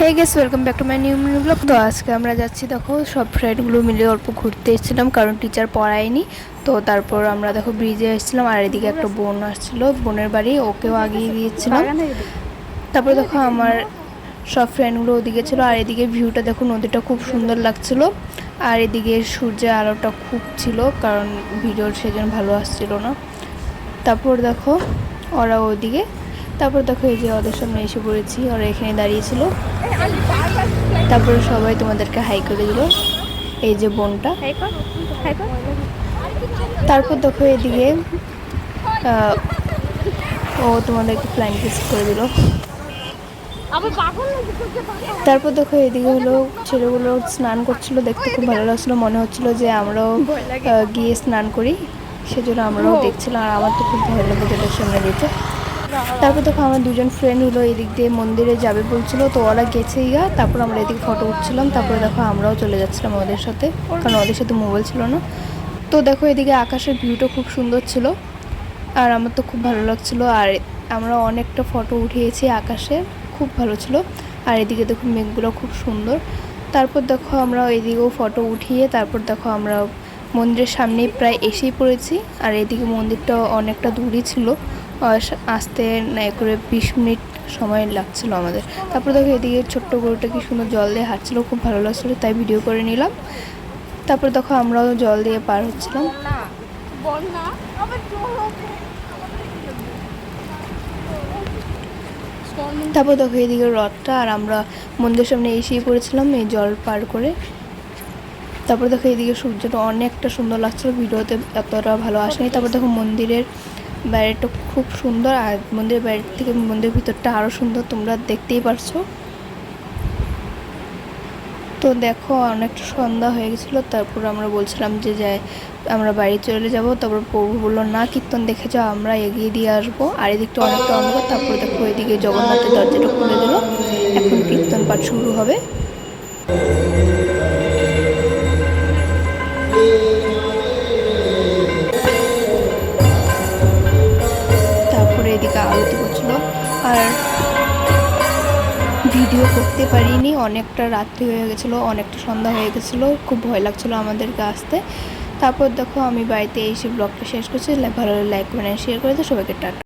Hey guys welcome back to my new blog. তো আজকে আমরা যাচ্ছি, দেখো সব ফ্রেন্ডগুলো মিলে অল্প ঘুরতে এসেছিলাম, কারণ টিচার পড়ায়নি। তো তারপর আমরা দেখো ব্রিজে এসেছিলাম, আর এদিকে একটা বোন আসছিলো, বোনের বাড়ি, ওকেও আগিয়ে দিয়েছিলাম। তারপর দেখো আমার সব ফ্রেন্ডগুলো ওদিকে ছিল, আর এদিকে ভিউটা দেখো, নদীটা খুব সুন্দর লাগছিল, আর এদিকে সূর্যের আলোটা খুব ছিল, কারণ ভিডিওর সেজন্য ভালো আসছিল না। তারপর দেখো ওরা ওদিকে, তারপর দেখো এই যে ওদের সামনে এসে পড়েছি, ওরা এখানে দাঁড়িয়েছিল। তারপরে সবাই তোমাদেরকে হাই করে দিল, এই যে বোনটা। তারপর দেখো এদিকে ও তোমাদেরকে ফ্লাইং কিস করে দিল। তারপর দেখো এদিকে হলো ছেলেগুলো স্নান করছিল, দেখতে খুব ভালো লাগছিল, মনে হচ্ছিল যে আমরাও গিয়ে স্নান করি, সেজন্য আমরাও দেখছিলাম। আর আমার তো খুব ভালো লাগে ওদের সামনে দিতে। তারপর দেখো আমার দুজন ফ্রেন্ড হলো এদিক দিয়ে মন্দিরে যাবে বলছিল, তো ওরা গেছেই গা। তারপর আমরা এদিকে ফটো উঠছিলাম, তারপরে দেখো আমরাও চলে যাচ্ছিলাম ওদের সাথে, কারণ ওদের সাথে মোবাইল ছিল না। তো দেখো এদিকে আকাশের ভিউটা খুব সুন্দর ছিল, আর আমার তো খুব ভালো লাগছিলো। আর আমরা অনেকটা ফটো উঠিয়েছি আকাশে, খুব ভালো ছিল। আর এদিকে দেখো মেঘগুলো খুব সুন্দর। তারপর দেখো আমরা এদিকেও ফটো উঠিয়ে তারপর দেখো আমরা মন্দিরের সামনেই প্রায় এসেই পড়েছি। আর এদিকে মন্দিরটা অনেকটা দূরই ছিল, আসতে না করে 20 মিনিট সময় লাগছিল আমাদের। তারপর দেখো এদিকে ছোট্ট গরুটা কি সুন্দর জল দিয়ে হাঁটছিল, খুব ভালো লাগছিলো, তাই ভিডিও করে নিলাম। তারপর দেখো আমরাও জল দিয়ে পার হচ্ছিলাম। তারপর দেখো এদিকে রথটা, আর আমরা মন্দিরের সামনে এসেই পড়েছিলাম এই জল পার করে। তারপর দেখো এদিকে সূর্যটা অনেকটা সুন্দর লাগছিল, ভিডিওতে এতটা ভালো আসেনি। তারপর দেখো মন্দিরের বাইরেটা খুব সুন্দর, আর মন্দিরের বাইরে থেকে মন্দিরের ভিতরটা আরও সুন্দর, তোমরা দেখতেই পারছো। তো দেখো অনেকটা সন্ধ্যা হয়ে গেছিলো, তারপর আমরা বলছিলাম যে যাই আমরা বাড়ি চলে যাব। তারপর প্রভু বললো না, কীর্তন দেখে যাও, আমরা এগিয়ে দিয়ে আসবো। আর এদিকটা অনেকটা অন্ধকার। তারপর দেখো এদিকে জগন্নাথের দরজাটা খুলে দিল, এখন কীর্তন পাঠ শুরু হবে। তারপরে এদিকে আরতি করছিল, আর ভিডিও করতে পারিনি, অনেকটা রাত্রি হয়ে গেছিলো, অনেকটা সন্ধ্যা হয়ে গেছিলো, খুব ভয় লাগছিলো আমাদেরকে আসতে। তারপর দেখো আমি বাড়িতে এসে ব্লগটা শেষ করছি। ভালো লাইক কমেন্ট শেয়ার করে দিও, সবাইকে টাটা।